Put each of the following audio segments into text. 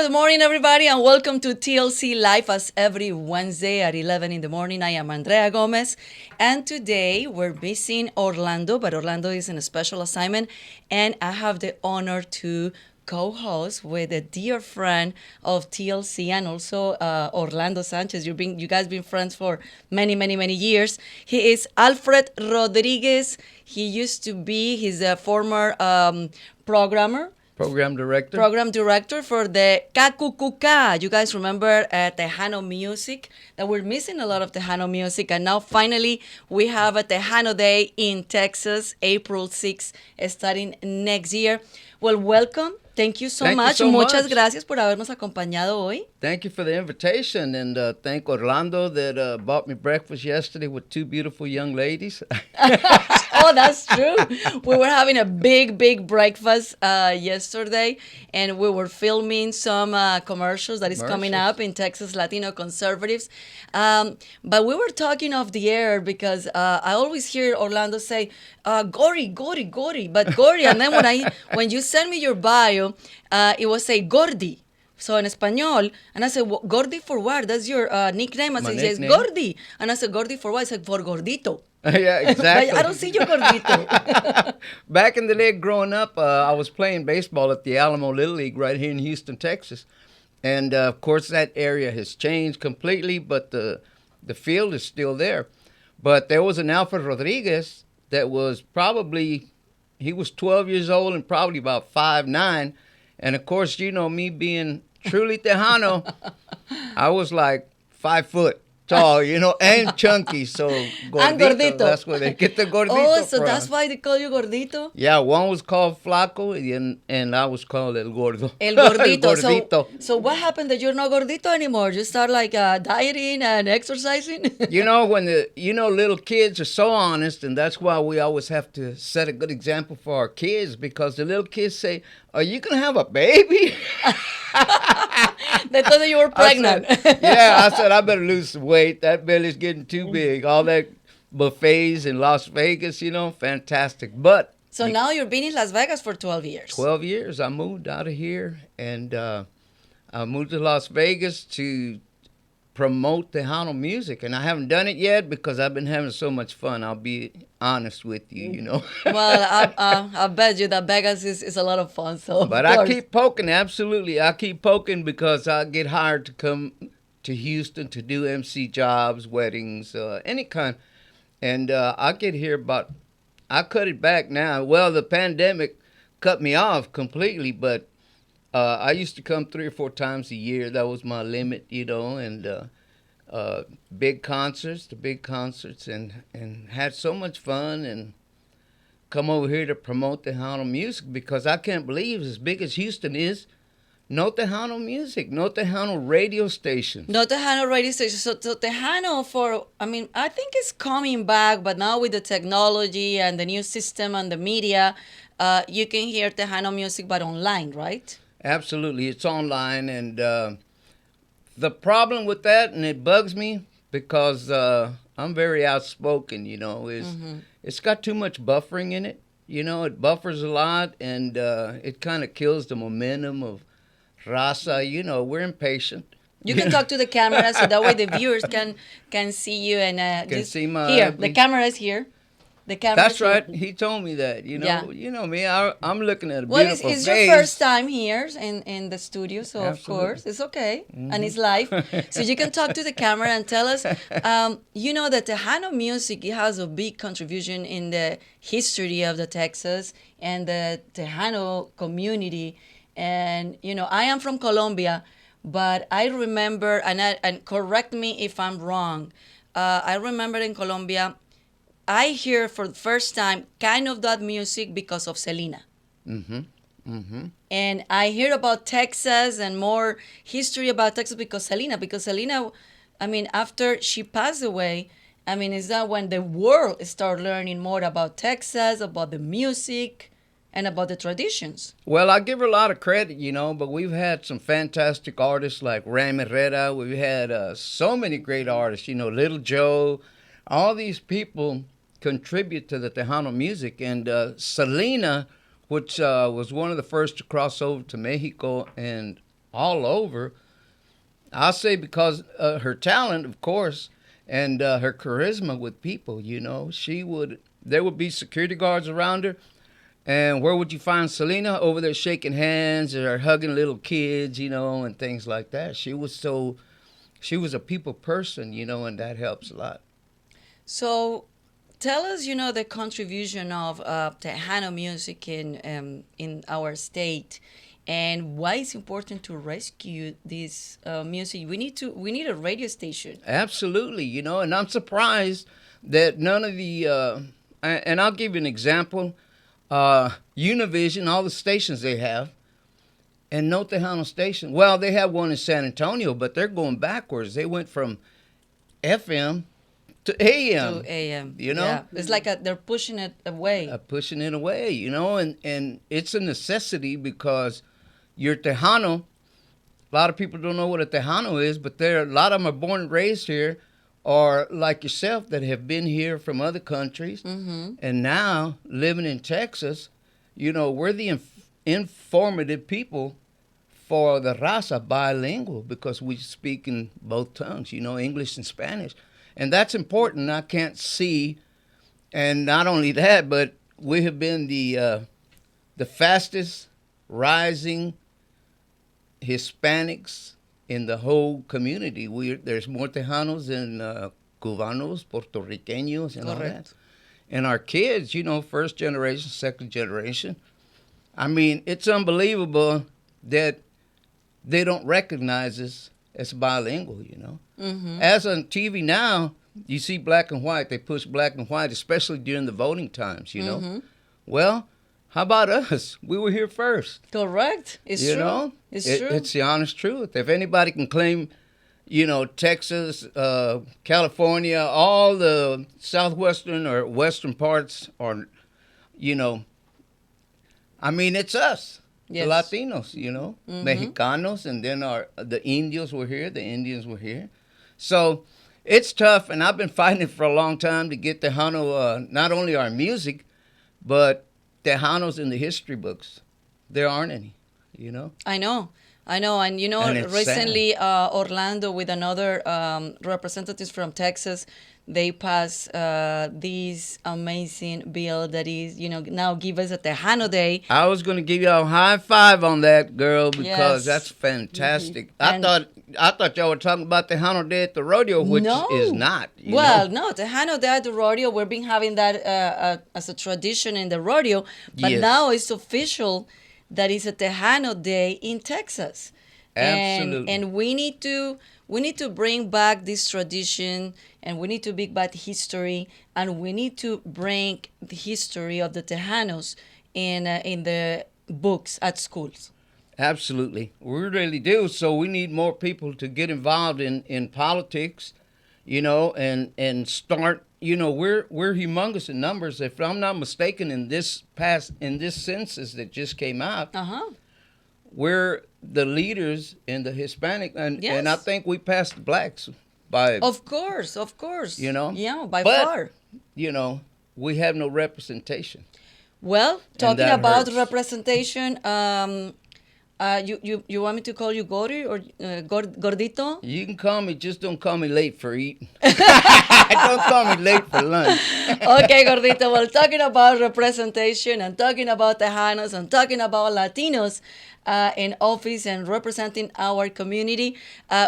Good morning, everybody, and welcome to TLC Live as every Wednesday at 11 in the morning. I am Andrea Gomez, and today we're missing Orlando, but Orlando is in a special assignment, and I have the honor to co-host with a dear friend of TLC and also Orlando Sanchez. You guys been friends for many years. He is Alfred Rodriguez. He's a former programmer. Program director for the Kakukuka. You guys remember Tejano music? That we're missing a lot of Tejano music. And now finally we have a Tejano Day in Texas, April 6th, starting next year. Well, welcome. Thank you so much. Muchas gracias por habernos acompañado hoy. Thank you for the invitation, and thank Orlando that bought me breakfast yesterday with two beautiful young ladies. Oh, that's true. We were having a big breakfast yesterday, and we were filming some commercials that is coming up in Texas, Latino Conservatives. But we were talking off the air because I always hear Orlando say, Gordy, but Gordy. And then when you send me your bio, it was say Gordy. So in Espanol, and I said, Gordy for what? That's your nickname? I said, yes, Gordy. And I said, Gordy for what? I said, for gordito. Yeah, exactly. I don't see you gordito. Back in the day growing up, I was playing baseball at the Alamo Little League right here in Houston, Texas. And, of course, that area has changed completely, but the field is still there. But there was an Alfred Rodriguez that was he was 12 years old and probably about 5'9". And, of course, you know, me being truly Tejano, I was like 5 foot tall, you know, and chunky. So gordito, that's where they get the gordito so from. That's why they call you gordito? Yeah, one was called flaco and I was called el gordo. El gordito. El gordito. So what happened that you're not gordito anymore? You start like dieting and exercising? You know, when little kids are so honest, and that's why we always have to set a good example for our kids, because the little kids say, are you going to have a baby? They thought that you were pregnant. I said, I better lose some weight. That belly's getting too big. All that buffets in Las Vegas, you know, fantastic. But so now you've been in Las Vegas for 12 years. 12 years. I moved out of here, and I moved to Las Vegas to promote Tejano music, and I haven't done it yet because I've been having so much fun. I'll be honest with you, you know. Well, I bet you that Vegas is a lot of fun. So, but I keep poking, absolutely. I keep poking because I get hired to come to Houston to do MC jobs, weddings, any kind. And I get here I cut it back now. Well, the pandemic cut me off completely, but I used to come 3 or 4 times a year. That was my limit, you know, and big concerts, and had so much fun, and come over here to promote Tejano music, because I can't believe, as big as Houston is, no Tejano music, no Tejano radio station. No Tejano radio station. So Tejano I think it's coming back, but now with the technology and the new system and the media, you can hear Tejano music, but online, right? Absolutely. It's online, and the problem with that, and it bugs me because I'm very outspoken, you know, is it's got too much buffering in it. You know, it buffers a lot, and it kind of kills the momentum of raza. You know, we're impatient. You can talk to the camera so that way the viewers can see you and can see my here. ugly. The camera is here. That's right. He told me that. You know, yeah. You know me. I'm looking at a beautiful it's face. your first time here in the studio, so Absolutely. Of course it's okay, and it's live, so you can talk to the camera and tell us. You know that Tejano music, it has a big contribution in the history of the Texas and the Tejano community, and you know I am from Colombia, but I remember, and correct me if I'm wrong, I remember in Colombia. I hear for the first time kind of that music because of Selena. And I hear about Texas and more history about Texas because Selena, after she passed away, is that when the world started learning more about Texas, about the music, and about the traditions? Well, I give her a lot of credit, you know, but we've had some fantastic artists like Ram Herrera. We've had so many great artists, you know, Little Joe. All these people contribute to the Tejano music. And Selena, which was one of the first to cross over to Mexico and all over. I'll say because her talent, of course, and her charisma with people. There would be security guards around her. And where would you find Selena? Over there shaking hands or hugging little kids, and things like that. She was a people person, and that helps a lot. So tell us, the contribution of Tejano music in our state, and why it's important to rescue this music. We need a radio station. Absolutely, and I'm surprised that none of the, and I'll give you an example. Univision, all the stations they have, and no Tejano station. Well, they have one in San Antonio, but they're going backwards. They went from FM to AM. To AM. Yeah. It's like they're pushing it away. Pushing it away, and it's a necessity because you're Tejano. A lot of people don't know what a Tejano is, but a lot of them are born and raised here, or like yourself that have been here from other countries, and now living in Texas. We're the informative people for the raza, bilingual, because we speak in both tongues, English and Spanish. And that's important. I can't see, and not only that, but we have been the fastest rising Hispanics in the whole community. There's more Tejanos than Cubanos, Puerto Ricanos, and all that. And our kids, first generation, second generation. I mean, it's unbelievable that they don't recognize us as bilingual, As on TV now, you see black and white. They push black and white, especially during the voting times, Well, how about us? We were here first. Correct. It's true. It's true. It's the honest truth. If anybody can claim, Texas, California, all the southwestern or western parts, or, I mean, it's us. Yes. The Latinos, Mexicanos, and then the Indios were here, the Indians were here. So it's tough, and I've been fighting for a long time to get Tejano, not only our music, but Tejanos in the history books. There aren't any, I know. And recently Orlando with another representatives from Texas, they passed this amazing bill that is, now give us a Tejano Day. I was going to give you a high five on that, girl, because that's fantastic. I thought y'all were talking about Tejano Day at the rodeo, which is not. No, Tejano Day at the rodeo, we've been having that as a tradition in the rodeo, but now it's official that it's a Tejano Day in Texas. Absolutely. And we need to bring back this tradition, and we need to bring back history, and we need to bring the history of the Tejanos in the books at schools. Absolutely. We really do. So we need more people to get involved in politics, and start, we're humongous in numbers. If I'm not mistaken, in this census that just came out, we're the leaders in the Hispanic, and I think we passed the blacks by. Of course. Yeah, by but, far. We have no representation. Well, talking about hurts. Representation, you want me to call you Gordy or Gordito? You can call me, just don't call me late for eating. Don't call me late for lunch. Okay, Gordito. Well, talking about representation and talking about Tejanos and talking about Latinos in office and representing our community,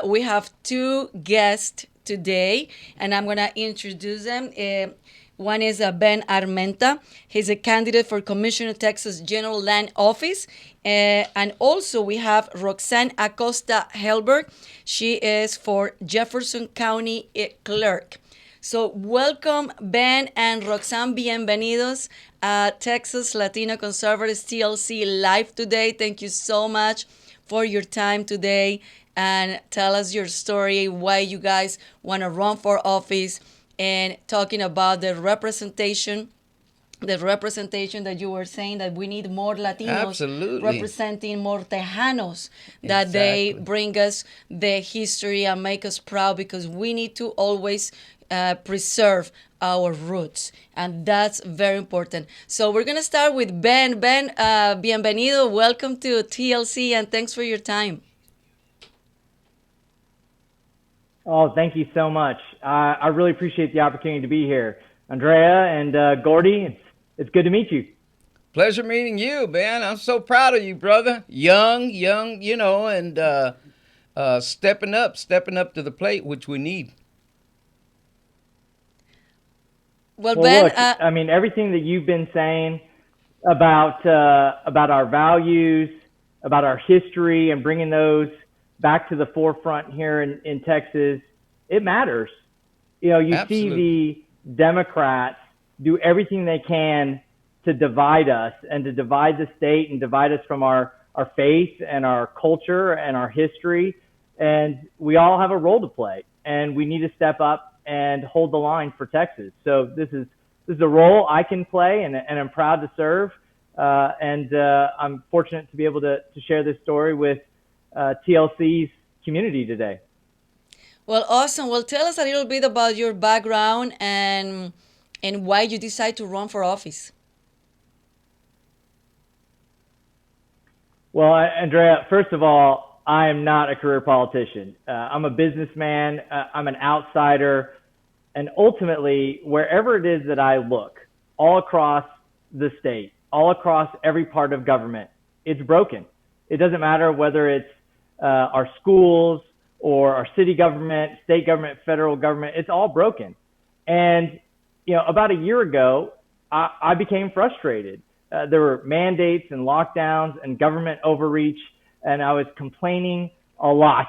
we have two guests today, and I'm going to introduce them. One is Ben Armenta. He's a candidate for Commissioner Texas General Land Office. And also we have Roxanne Acosta-Hellberg. She is for Jefferson County Clerk. So welcome, Ben and Roxanne. Bienvenidos a Texas Latino Conservatives TLC Live today. Thank you so much for your time today. And tell us your story, why you guys want to run for office, and talking about the representation that you were saying, that we need more Latinos representing more Tejanos, that they bring us the history and make us proud, because we need to always preserve our roots, and that's very important. So we're going to start with Ben. Ben, bienvenido. Welcome to TLC, and thanks for your time. Oh, thank you so much. I really appreciate the opportunity to be here. Andrea and Gordy, it's good to meet you. Pleasure meeting you, man. I'm so proud of you, brother. Young, and stepping up to the plate, which we need. Well, Well, Ben, look, I mean, everything that you've been saying about our values, about our history, and bringing those back to the forefront here in Texas, it matters. You know, you see Absolutely. the Democrats do everything they can to divide us and to divide the state and divide us from our faith and our culture and our history. And we all have a role to play, and we need to step up and hold the line for Texas. So this is a role I can play, and I'm proud to serve. And I'm fortunate to be able to share this story with TLC's community today. well, awesome. Well, tell us a little bit about your background and why you decide to run for office. Well, Andrea, first of all, I am not a career politician. I'm a businessman. I'm an outsider. And ultimately, wherever it is that I look, all across the state, all across every part of government, it's broken. It doesn't matter whether it's our schools or our city government, state government, federal government, it's all broken. And, about a year ago, I became frustrated. There were mandates and lockdowns and government overreach, and I was complaining a lot.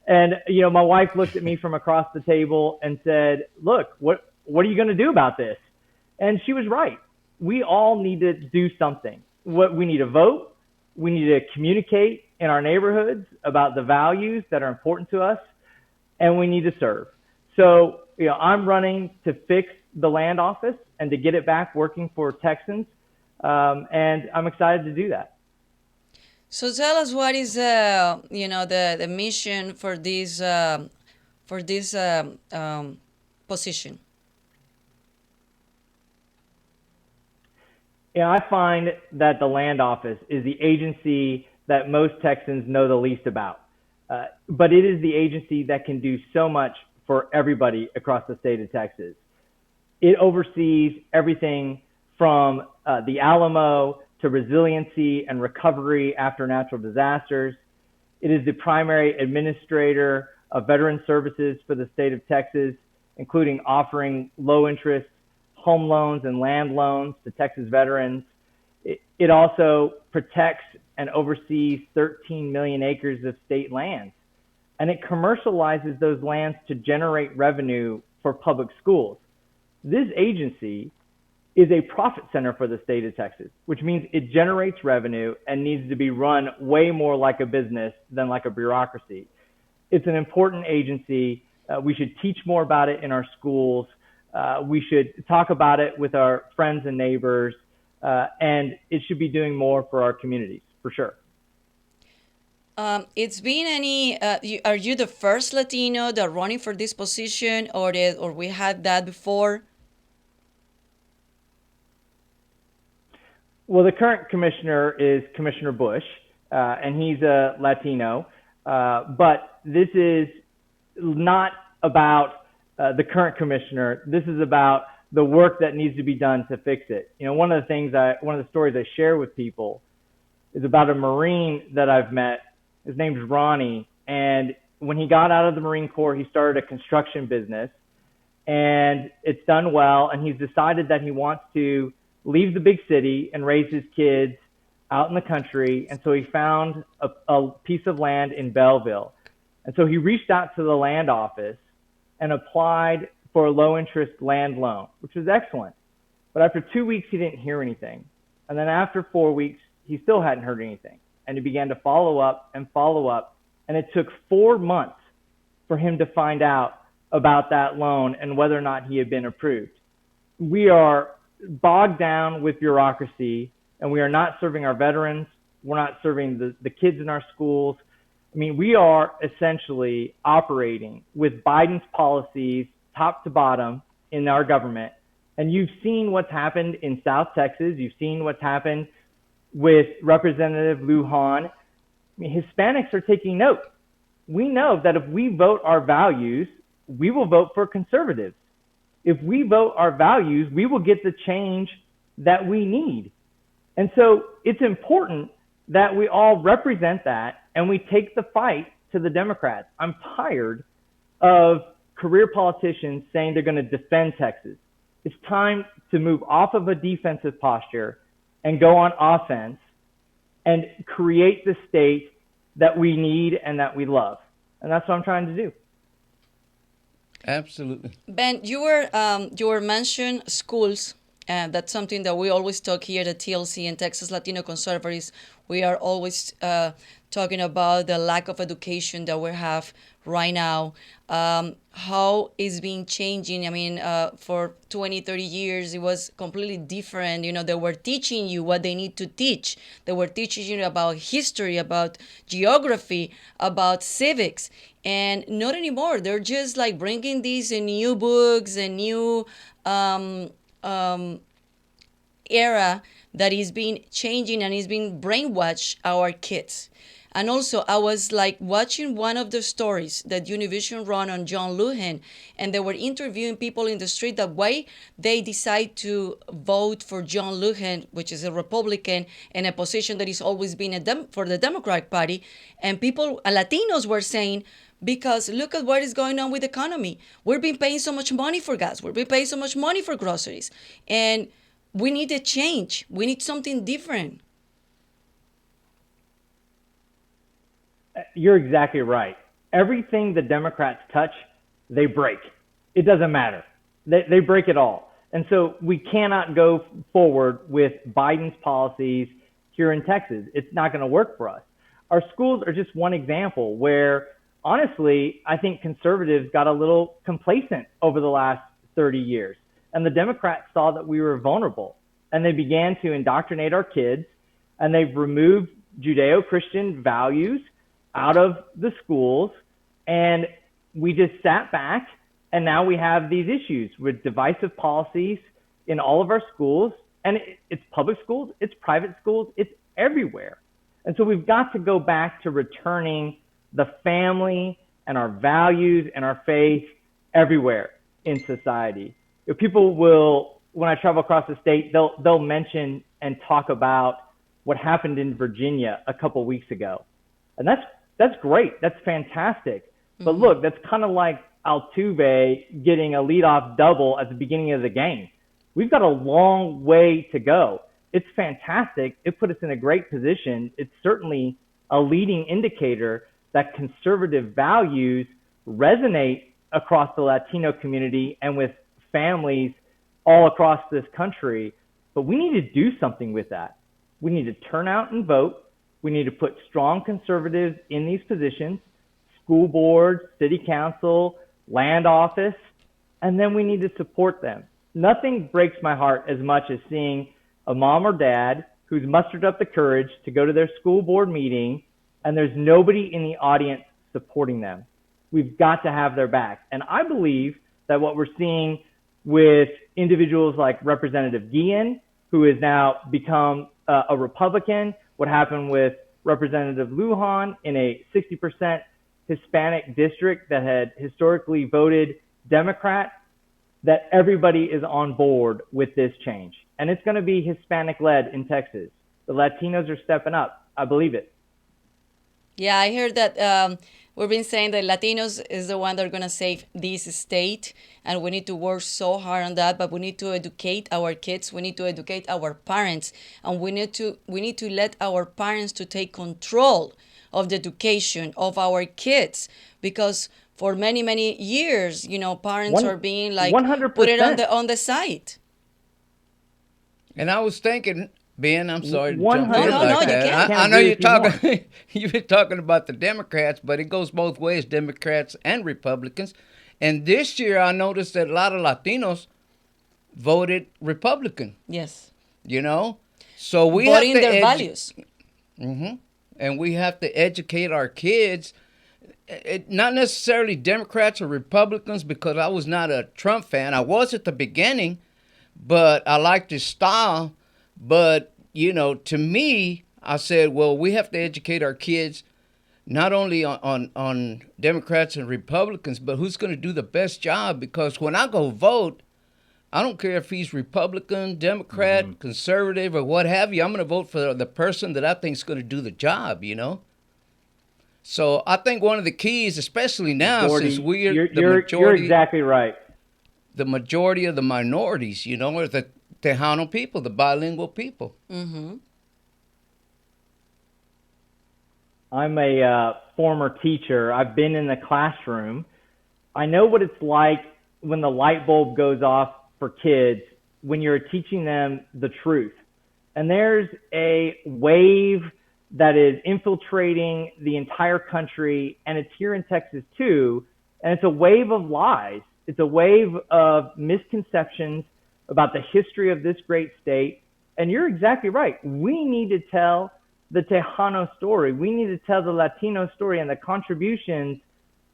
And my wife looked at me from across the table and said, "Look, what are you going to do about this?" And she was right. We all need to do something. What we need to vote. We need to communicate in our neighborhoods about the values that are important to us, and we need to serve. So, I'm running to fix the land office and to get it back working for Texans, and I'm excited to do that. So tell us what is the mission for this position. I find that the land office is the agency that most Texans know the least about. But it is the agency that can do so much for everybody across the state of Texas. It oversees everything from the Alamo to resiliency and recovery after natural disasters. It is the primary administrator of veteran services for the state of Texas, including offering low interest home loans and land loans to Texas veterans. It also protects and oversees 13 million acres of state lands. And it commercializes those lands to generate revenue for public schools. This agency is a profit center for the state of Texas, which means it generates revenue and needs to be run way more like a business than like a bureaucracy. It's an important agency. We should teach more about it in our schools. We should talk about it with our friends and neighbors, and it should be doing more for our communities, for sure. It's been are you the first Latino that running for this position, or we had that before? Well, the current commissioner is Commissioner Bush, and he's a Latino. But this is not about the current commissioner. This is about the work that needs to be done to fix it. One of the stories I share with people is about a Marine that I've met. His name's Ronnie, and when he got out of the Marine Corps, he started a construction business, and it's done well. And he's decided that he wants to leave the big city and raise his kids out in the country. And so he found a piece of land in Belleville. And so he reached out to the land office and applied for a low interest land loan, which was excellent. But after 2 weeks, he didn't hear anything. And then after 4 weeks, he still hadn't heard anything. And he began to follow up. And it took 4 months for him to find out about that loan and whether or not he had been approved. We are bogged down with bureaucracy, and we are not serving our veterans. We're not serving the kids in our schools. I mean, we are essentially operating with Biden's policies top to bottom in our government. And you've seen what's happened in South Texas. You've seen what's happened with Representative Lujan. I mean, Hispanics are taking note. we know that if we vote our values, we will vote for conservatives. If we vote our values, we will get the change that we need. And so it's important that we all represent that and we take the fight to the Democrats. I'm tired of career politicians saying they're going to defend Texas. It's time to move off of a defensive posture and go on offense and create the state that we need and that we love. And that's what I'm trying to do. Absolutely. Ben, you were mentioned schools, and that's something that we always talk here at TLC and Texas Latino Conservatives. We are always talking about the lack of education that we have right now. How it's been changing. I mean, for 20, 30 years, it was completely different. They were teaching you what they need to teach. They were teaching you about history, about geography, about civics. And not anymore. They're just like bringing these new books and new era that is being changing and is being brainwashed our kids. And also, I was like watching one of the stories that Univision run on John Lujan, and they were interviewing people in the street that why they decide to vote for John Lujan, which is a Republican and a position that has always been for the Democratic Party. And people, Latinos were saying, because look at what is going on with the economy. We've been paying so much money for gas. We've been paying so much money for groceries. And we need a change. We need something different. You're exactly right. Everything the Democrats touch, they break. It doesn't matter. They break it all. And so we cannot go forward with Biden's policies here in Texas. It's not going to work for us. Our schools are just one example where, honestly, I think conservatives got a little complacent over the last 30 years. And the Democrats saw that we were vulnerable. And they began to indoctrinate our kids. And they've removed Judeo-Christian values out of the schools, and we just sat back, and now we have these issues with divisive policies in all of our schools, and it's public schools, it's private schools, it's everywhere. And so we've got to go back to returning the family and our values and our faith everywhere in society. People will, when I travel across the state, they'll mention and talk about what happened in Virginia a couple weeks ago. And that's great. That's fantastic. Mm-hmm. But look, that's kind of like Altuve getting a leadoff double at the beginning of the game. We've got a long way to go. It's fantastic. It put us in a great position. It's certainly a leading indicator that conservative values resonate across the Latino community and with families all across this country. But we need to do something with that. We need to turn out and vote. We need to put strong conservatives in these positions, school boards, city council, land office, and then we need to support them. Nothing breaks my heart as much as seeing a mom or dad who's mustered up the courage to go to their school board meeting and there's nobody in the audience supporting them. We've got to have their back. And I believe that what we're seeing with individuals like Representative Guillen, who has now become a Republican, what happened with Representative Lujan in a 60% Hispanic district that had historically voted Democrat, that everybody is on board with this change. And it's going to be Hispanic-led in Texas. The Latinos are stepping up. I believe it. Yeah, I heard that we've been saying that Latinos is the one that are going to save this state, and we need to work so hard on that. But we need to educate our kids. We need to educate our parents, and we need to let our parents to take control of the education of our kids, because for many years, parents are being like 100%. Put it on the side. And I was thinking, Ben, I'm sorry to 100%. jump in No, like you that. can't. I know you're talking. You've been talking about the Democrats, but it goes both ways, Democrats and Republicans. And this year, I noticed that a lot of Latinos voted Republican. Yes. So we voting have to their values. Mm-hmm. And we have to educate our kids. Not necessarily Democrats or Republicans, because I was not a Trump fan. I was at the beginning, but I liked his style. But, to me, I said, well, we have to educate our kids not only on Democrats and Republicans, but who's going to do the best job. Because when I go vote, I don't care if he's Republican, Democrat, conservative, or what have you. I'm going to vote for the person that I think is going to do the job, you know? So I think one of the keys, especially now, Gordy, since we're you're exactly right. the majority of the minorities, you know, are the Tejano people, the bilingual people. Mm-hmm. I'm a former teacher. I've been in the classroom. I know what it's like when the light bulb goes off for kids when you're teaching them the truth. And there's a wave that is infiltrating the entire country, and it's here in Texas too. And it's a wave of lies. It's a wave of misconceptions about the history of this great state. And you're exactly right. We need to tell the Tejano story. We need to tell the Latino story and the contributions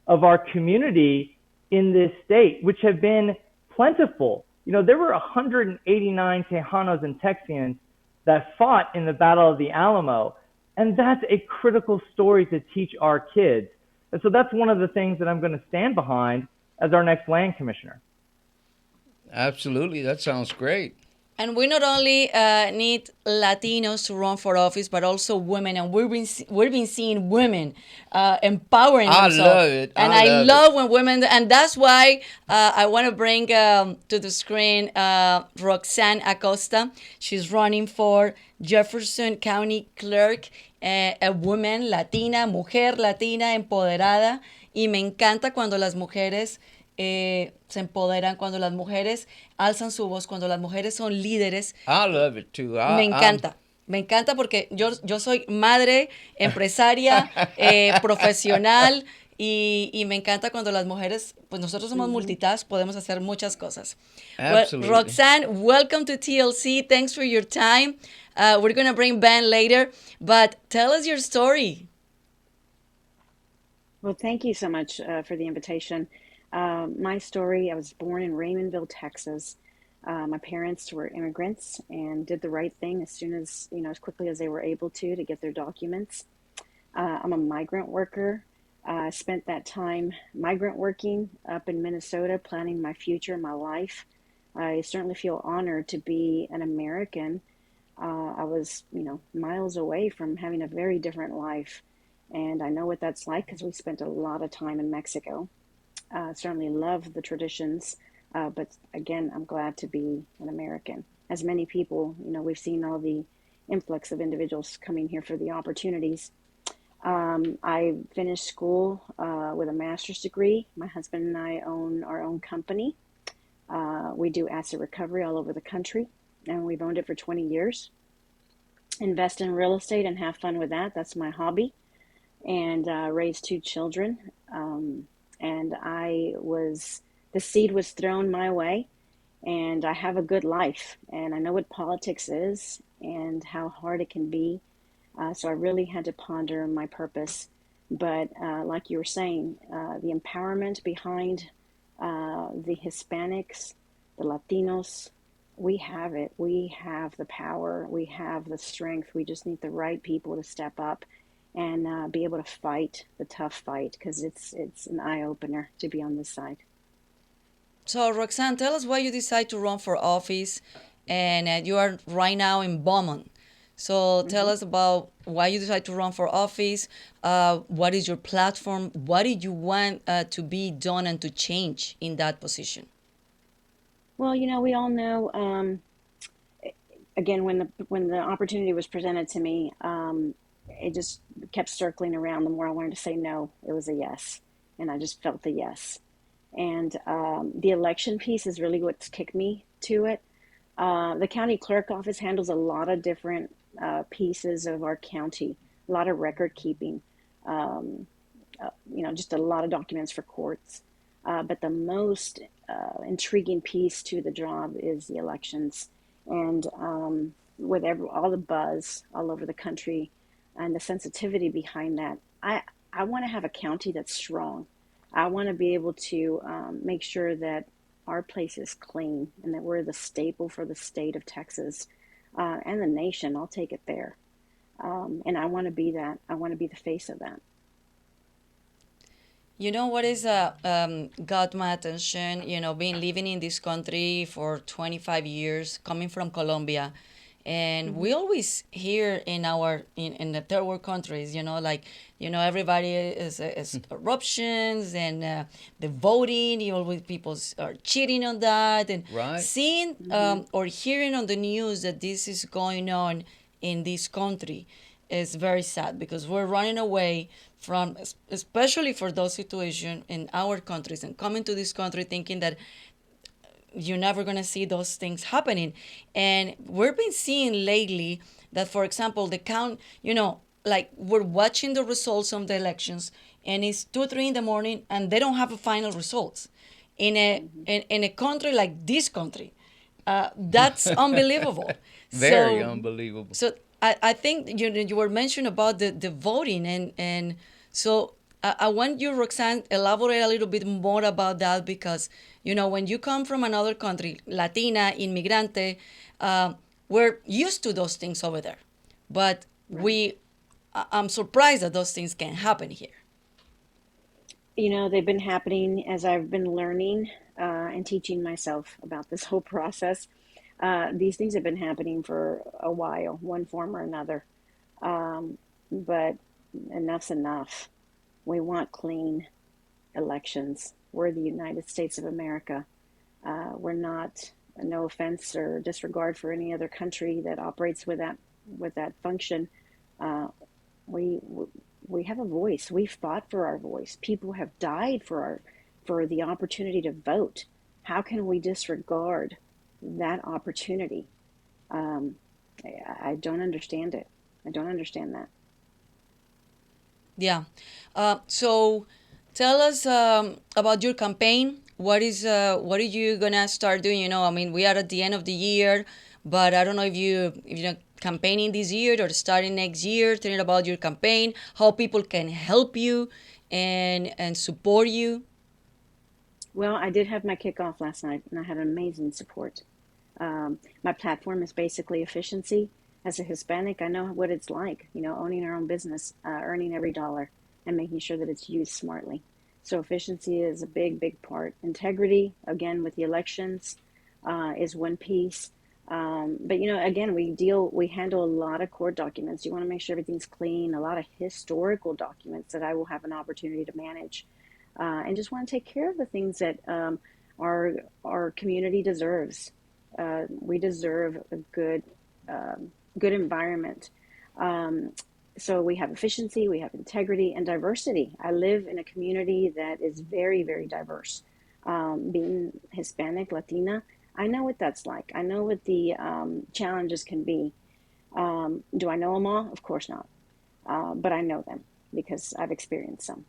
of our community in this state, which have been plentiful. You know, there were 189 Tejanos and Texians that fought in the Battle of the Alamo. And that's a critical story to teach our kids. And so that's one of the things that I'm going to stand behind as our next land commissioner. Absolutely. That sounds great. And we not only need Latinos to run for office, but also women. And we've been seeing women empowering themselves. I love it. And I love when women, and that's why I want to bring to the screen Roxanne Acosta. She's running for Jefferson County Clerk, a woman latina, mujer latina empoderada. Y me encanta cuando las mujeres se empoderan, cuando las mujeres alzan su voz, cuando las mujeres son líderes. I love it too. Me encanta. Me encanta porque yo soy madre, empresaria, profesional y me encanta cuando las mujeres, pues nosotros somos multitask, podemos hacer muchas cosas. Absolutely. Well, Roxanne, welcome to TLC. Thanks for your time. We're going to bring Ben later, but tell us your story. Well, thank you so much for the invitation. My story, I was born in Raymondville, Texas. My parents were immigrants and did the right thing as soon as, as quickly as they were able to get their documents. I'm a migrant worker. I spent that time migrant working up in Minnesota, planning my future, my life. I certainly feel honored to be an American. I was, miles away from having a very different life. And I know what that's like because we spent a lot of time in Mexico. Certainly love the traditions, but again, I'm glad to be an American. As many people, we've seen all the influx of individuals coming here for the opportunities. I finished school with a master's degree. My husband and I own our own company. We do asset recovery all over the country, and we've owned it for 20 years. Invest in real estate and have fun with that. That's my hobby. And raised 2 children. And the seed was thrown my way, and I have a good life, and I know what politics is and how hard it can be. So I really had to ponder my purpose. But like you were saying, the empowerment behind the Hispanics, the Latinos, we have it. We have the power. We have the strength. We just need the right people to step up and be able to fight the tough fight, because it's an eye-opener to be on this side. So, Roxanne, tell us why you decide to run for office, and you are right now in Beaumont. So tell us about why you decide to run for office. What is your platform? What did you want to be done and to change in that position? Well, we all know, again, when the opportunity was presented to me, it just kept circling around. The more I wanted to say no, it was a yes. And I just felt the yes. And the election piece is really what's kicked me to it. The county clerk office handles a lot of different pieces of our county, a lot of record keeping, just a lot of documents for courts. But the most intriguing piece to the job is the elections. And with all the buzz all over the country, and the sensitivity behind that, I want to have a county that's strong. I want to be able to make sure that our place is clean and that we're the staple for the state of Texas and the nation. I'll take it there. And I want to be that. I want to be the face of that. You know what is got my attention? Being living in this country for 25 years, coming from Colombia, and Mm-hmm. we always hear in the third world countries, like everybody is eruptions and the voting. Always people are cheating on that, and Right. seeing Mm-hmm. or hearing on the news that this is going on in this country is very sad because we're running away from, especially for those situations in our countries, and coming to this country thinking that you're never going to see those things happening. And we've been seeing lately that, for example, the count, like we're watching the results of the elections, and it's 2 3 in the morning and they don't have a final results in a Mm-hmm. in a country like this country. That's unbelievable. Very So unbelievable. so I think you were mentioning about the voting, and so I want you, Roxanne, elaborate a little bit more about that, because when you come from another country, Latina, inmigrante, we're used to those things over there, but Right. I'm surprised that those things can happen here. They've been happening as I've been learning and teaching myself about this whole process. These things have been happening for a while, one form or another. But enough's enough. We want clean elections. We're the United States of America. We're not, no offense or disregard for any other country that operates with that function. Uh, we we have a voice. We fought for our voice. People have died for the opportunity to vote. How can we disregard that opportunity? Um, I don't understand it. I don't understand that. Yeah. So tell us about your campaign. What are you gonna start doing? I mean, we are at the end of the year, but I don't know if you're campaigning this year or starting next year. Telling about your campaign, how people can help you and support you. Well, I did have my kickoff last night, and I had amazing support. My platform is basically efficiency. As a Hispanic, I know what it's like, owning our own business, earning every dollar, and making sure that it's used smartly. So efficiency is a big, big part. Integrity, again, with the elections, is one piece. But again, we handle a lot of court documents. You want to make sure everything's clean. A lot of historical documents that I will have an opportunity to manage, and just want to take care of the things that our our community deserves. We deserve a good environment. Um, so we have efficiency, we have integrity, and diversity. I live in a community that is very, very diverse. Being Hispanic, Latina, I know what that's like. I know what the challenges can be. Do I know them all? Of course not. But I know them because I've experienced some.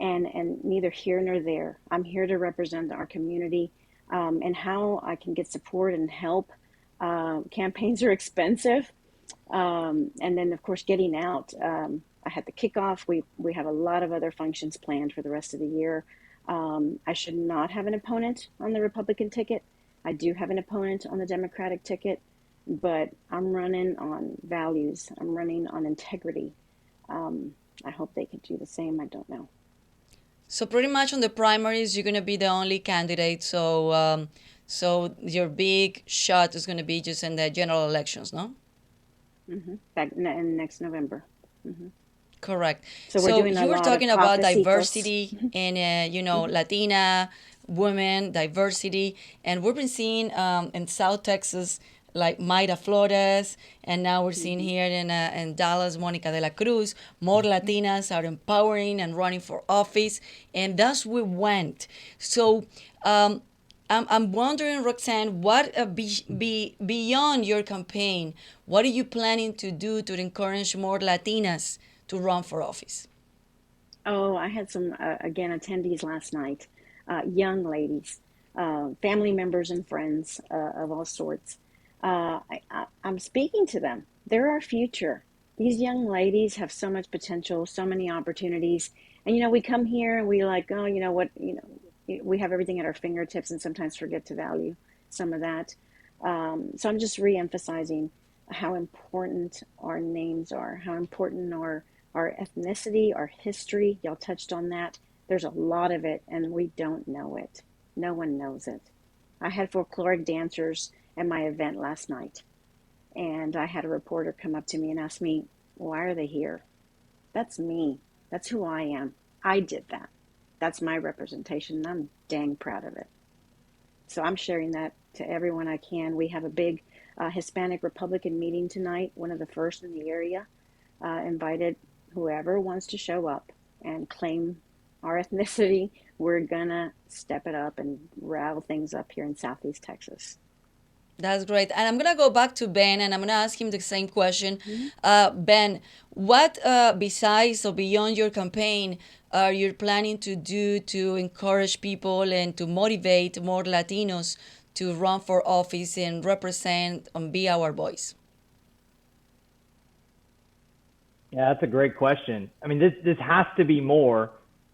And neither here nor there. I'm here to represent our community, and how I can get support and help. Campaigns are expensive, and then of course getting out. I had the kickoff. We have a lot of other functions planned for the rest of the year. I should not have an opponent on the Republican ticket. I do have an opponent on the Democratic ticket, but I'm running on values. I'm running on integrity. Um, I hope they can do the same. I don't know. So pretty much on the primaries, you're gonna be the only candidate. So your big shot is gonna be just in the general elections, no? Back in next November. hmm Correct. So we're So doing a you were lot of talking about caucus. diversity and hmm Latina women diversity, and we've been seeing in South Texas like Mayra Flores, and now we're seeing hmm here in Dallas Monica de la Cruz. More Latinas are empowering and running for office, and thus we went. So. I'm wondering, Roxanne, what beyond your campaign, what are you planning to do to encourage more Latinas to run for office? Oh, I had some again attendees last night, young ladies, family members and friends of all sorts. I'm speaking to them. They're our future. These young ladies have so much potential, so many opportunities. And we come here and we like, oh, we have everything at our fingertips and sometimes forget to value some of that. So I'm just re-emphasizing how important our names are, how important our ethnicity, our history. Y'all touched on that. There's a lot of it, and we don't know it. No one knows it. I had folkloric dancers at my event last night, and I had a reporter come up to me and ask me, why are they here? That's me. That's who I am. I did that. That's my representation, and I'm dang proud of it. So I'm sharing that to everyone I can. We have a big Hispanic Republican meeting tonight, one of the first in the area. Invited whoever wants to show up and claim our ethnicity. We're gonna step it up and rile things up here in Southeast Texas. That's great. And I'm going to go back to Ben and I'm going to ask him the same question. Ben, what besides or beyond your campaign are you planning to do to encourage people and to motivate more Latinos to run for office and represent and be our voice? Yeah, that's a great question. I mean, this has to be more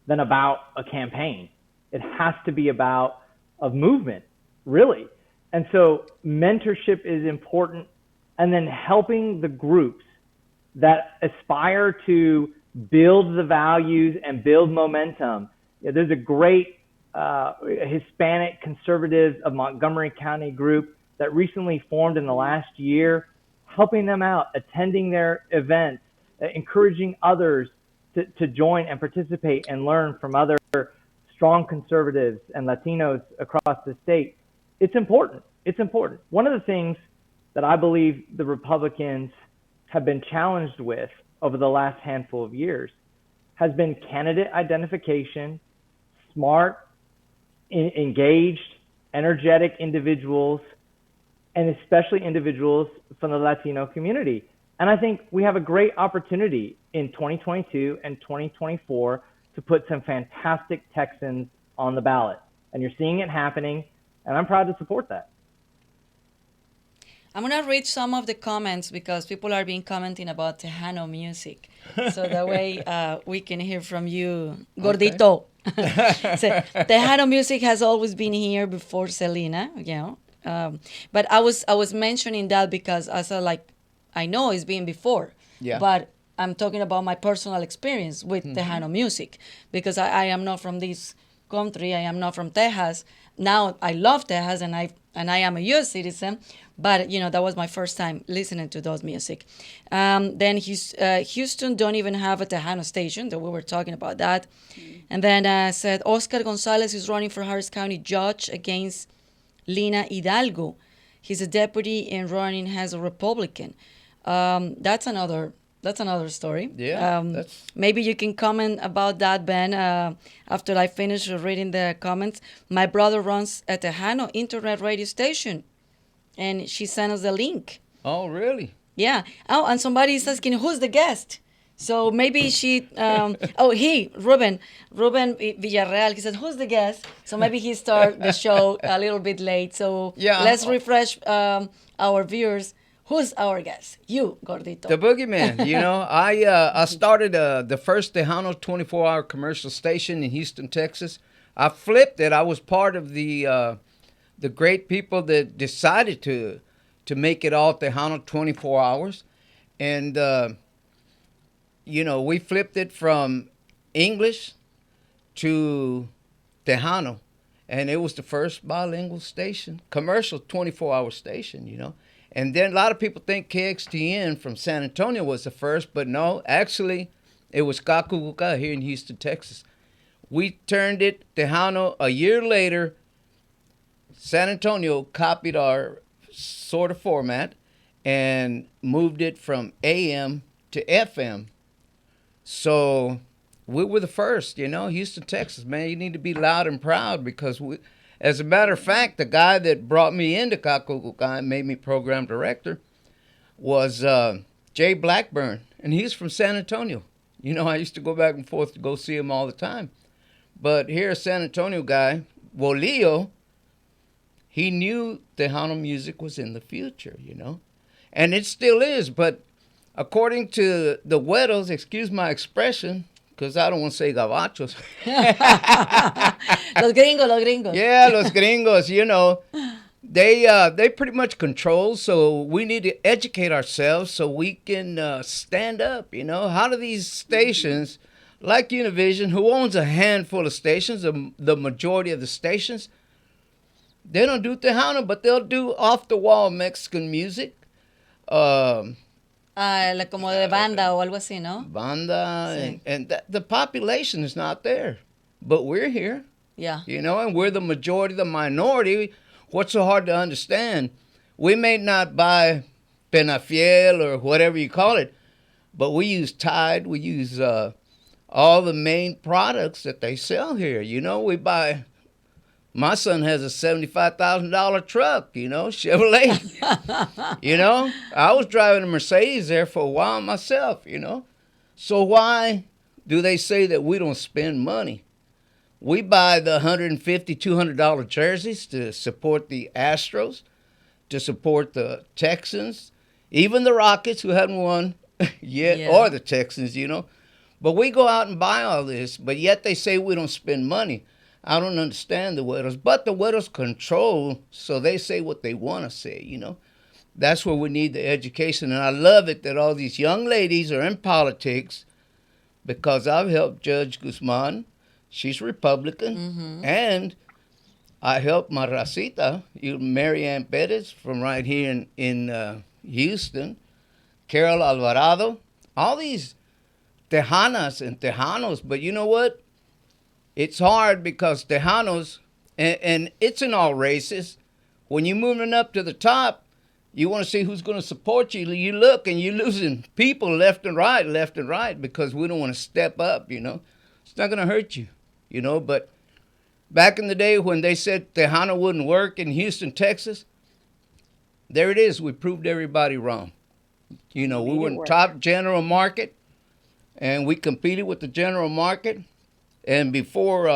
than about a campaign. It has to be about a movement, really. And so mentorship is important, and then helping the groups that aspire to build the values and build momentum. There's a great Hispanic Conservatives of Montgomery County group that recently formed in the last year, helping them out, attending their events, encouraging others to join and participate and learn from other strong conservatives and Latinos across the state. It's important. It's important. One of the things that I believe the Republicans have been challenged with over the last handful of years has been candidate identification, smart, engaged, energetic individuals, and especially individuals from the Latino community. And I think we have a great opportunity in 2022 and 2024 to put some fantastic Texans on the ballot. And you're seeing it happening, and I'm proud to support that. I'm going to read some of the comments because people are being commenting about Tejano music. So that way we can hear from you, Gordito. So, Tejano music has always been here before Selena, but I was mentioning that because I know it's been before. Yeah. But I'm talking about my personal experience with Tejano music because I am not from this country. I am not from Texas. Now I love Texas and I am a U.S. citizen, but that was my first time listening to those music. Then Houston don't even have a Tejano station, that we were talking about that. And then said Oscar Gonzalez is running for Harris County judge against Lina Hidalgo. He's a deputy and running as a Republican. That's another story. Yeah. Maybe you can comment about that, Ben, after I finish reading the comments. My brother runs a Tejano internet radio station, and she sent us the link. Oh, really? Yeah. Oh, and somebody is asking, who's the guest? So maybe she, Ruben Villarreal, he said, who's the guest? So maybe he started the show a little bit late. So let's refresh our viewers. Who's our guest? You, Gordito. The Boogieman. I started the first Tejano 24-hour commercial station in Houston, Texas. I flipped it. I was part of the great people that decided to make it all Tejano 24 hours. And, we flipped it from English to Tejano. And it was the first bilingual station, commercial 24-hour station, And then a lot of people think KXTN from San Antonio was the first, but no, actually, it was Kakukuka here in Houston, Texas. We turned it Tejano a year later. San Antonio copied our sort of format and moved it from AM to FM. So we were the first, Houston, Texas, man. You need to be loud and proud because as a matter of fact, the guy that brought me into Kakukuka and made me program director was Jay Blackburn, and he's from San Antonio. I used to go back and forth to go see him all the time. But here, a San Antonio guy, Wolio, he knew Tejano music was in the future, And it still is, but according to the Güeros, excuse my expression, because I don't want to say gabachos. Los gringos. Yeah, los gringos, they pretty much control, so we need to educate ourselves so we can stand up, How do these stations like Univision, who owns a handful of stations, the majority of the stations, they don't do Tejano, but they'll do off-the-wall Mexican music. Um, Como de banda o algo así, ¿no? Banda, Sí. and the population is not there. But we're here, Yeah. and we're the majority, the minority. What's so hard to understand? We may not buy Penafiel or whatever you call it, but we use Tide, we use all the main products that they sell here. We buy. My son has a $75,000 truck, Chevrolet. I was driving a Mercedes there for a while myself, So why do they say that we don't spend money? We buy the $150, $200 jerseys to support the Astros, to support the Texans, even the Rockets, who haven't won yet, Yeah. or the Texans, But we go out and buy all this, but yet they say we don't spend money. I don't understand the widows, but the widows control, so they say what they want to say, That's where we need the education, and I love it that all these young ladies are in politics because I've helped Judge Guzman. She's Republican, and I helped my Racita, Mary Ann Perez from right here in Houston, Carol Alvarado, all these Tejanas and Tejanos, but you know what? It's hard because Tejanos, and it's in all races, when you're moving up to the top, you want to see who's going to support you. You look and you're losing people left and right, because we don't want to step up, It's not going to hurt you, But back in the day when they said Tejano wouldn't work in Houston, Texas, there it is. We proved everybody wrong. We were in top general market, and we competed with the general market. And before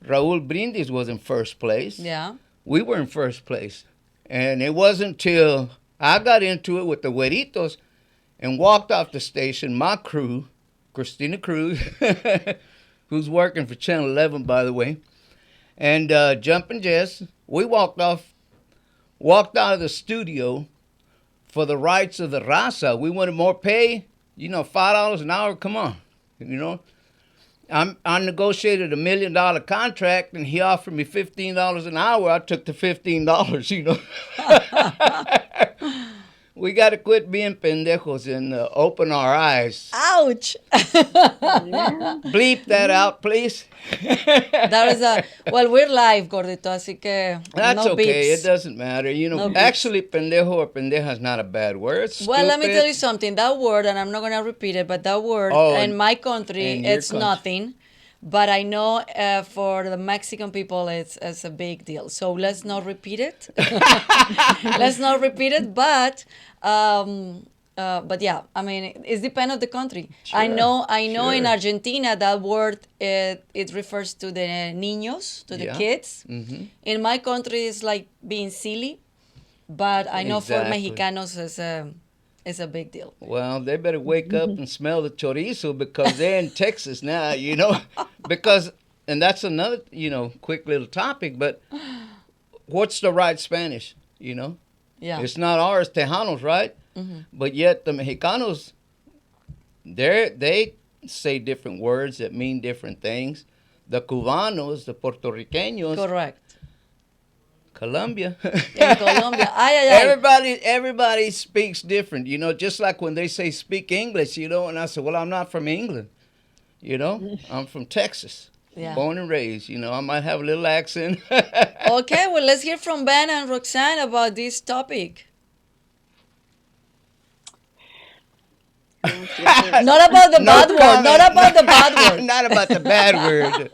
Raul Brindis was in first place, Yeah. we were in first place. And it wasn't till I got into it with the Güeritos and walked off the station, my crew, Christina Cruz, who's working for Channel 11, by the way, and Jumpin' Jess, we walked out of the studio for the rights of the raza. We wanted more pay, $5 an hour, come on, I negotiated $1 million contract, and he offered me $15 an hour. I took the $15, We got to quit being pendejos and open our eyes. Ouch! Bleep that out, please. That was well, we're live, Gordito, así que That's no okay. beeps. It doesn't matter. No beeps. Actually, pendejo or pendeja is not a bad word. It's Well, let me stupid. tell you something. That word, and I'm not going to repeat it, but that word in my country, in your it's country. nothing. But I know for the Mexican people, it's a big deal. So let's not repeat it. Let's not repeat it. But yeah, I mean, it depends on the country. Sure, I know. sure. In Argentina, that word it refers to the niños, to the Yeah. kids. Mhm. In my country, it's like being silly. But I know for Exactly. Mexicanos, it's a big deal. Well, they better wake up and smell the chorizo because they're in Texas now, Because, and that's another, quick little topic, but what's the right Spanish, Yeah. It's not ours, Tejanos, right? But yet the Mexicanos, they say different words that mean different things. The Cubanos, the Puerto Ricanos, Correct. Colombia. In Colombia. Ay, ay, ay. Everybody speaks different, just like when they say speak English, and I say, well, I'm not from England, I'm from Texas, Yeah. born and raised, I might have a little accent. Okay, well, let's hear from Ben and Roxanne about this topic. Not about the No bad word. comment. Not about the bad word. Not about the bad word.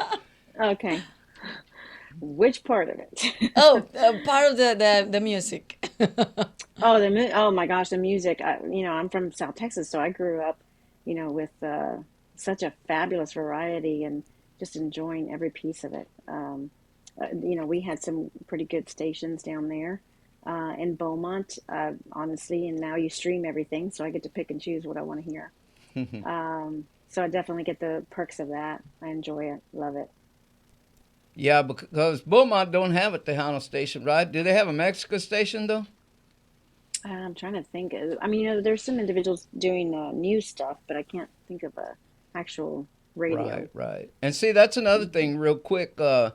Okay. Which part of it? Oh, part of the music. Oh my gosh, the music. I'm from South Texas, so I grew up, with such a fabulous variety and just enjoying every piece of it. We had some pretty good stations down there in Beaumont, honestly, and now you stream everything, so I get to pick and choose what I want to hear. So I definitely get the perks of that. I enjoy it, love it. Yeah, because Beaumont don't have a Tejano station, right? Do they have a Mexico station, though? I'm trying to think. I mean, there's some individuals doing new stuff, but I can't think of actual radio. Right. And see, that's another thing, real quick. Because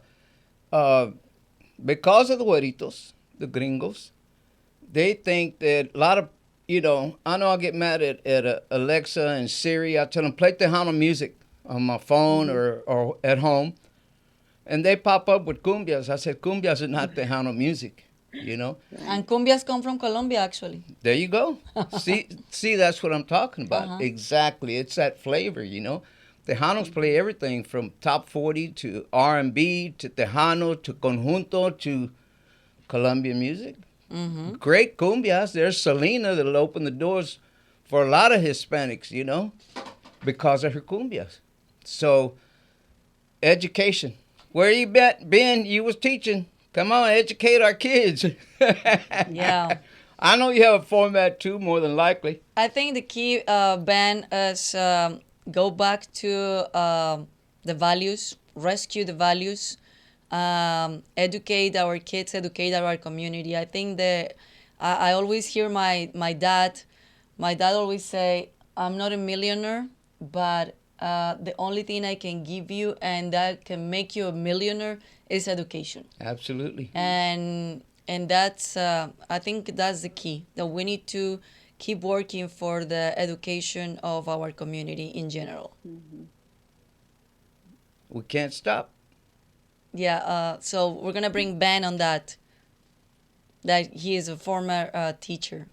of the güeritos, the gringos, they think that a lot of, I know I get mad at Alexa and Siri. I tell them, play Tejano music on my phone or at home. And they pop up with cumbias. I said, cumbias are not Tejano music, And cumbias come from Colombia, actually. There you go. See, that's what I'm talking about. Uh-huh. Exactly. It's that flavor, Tejanos play everything from top 40 to R&B to Tejano to conjunto to Colombian music. Mm-hmm. Great cumbias. There's Selena that'll open the doors for a lot of Hispanics, because of her cumbias. So, education. Where you been? You was teaching. Come on, educate our kids. Yeah. I know you have a format too, more than likely. I think the key, Ben, is go back to the values, rescue the values, educate our kids, educate our community. I think that I always hear my dad always say, I'm not a millionaire, but the only thing I can give you and that can make you a millionaire is education. Absolutely. And that's I think that's the key, that we need to keep working for the education of our community in general. Mm-hmm. We can't stop. Yeah, so we're gonna bring Ben on that he is a former teacher.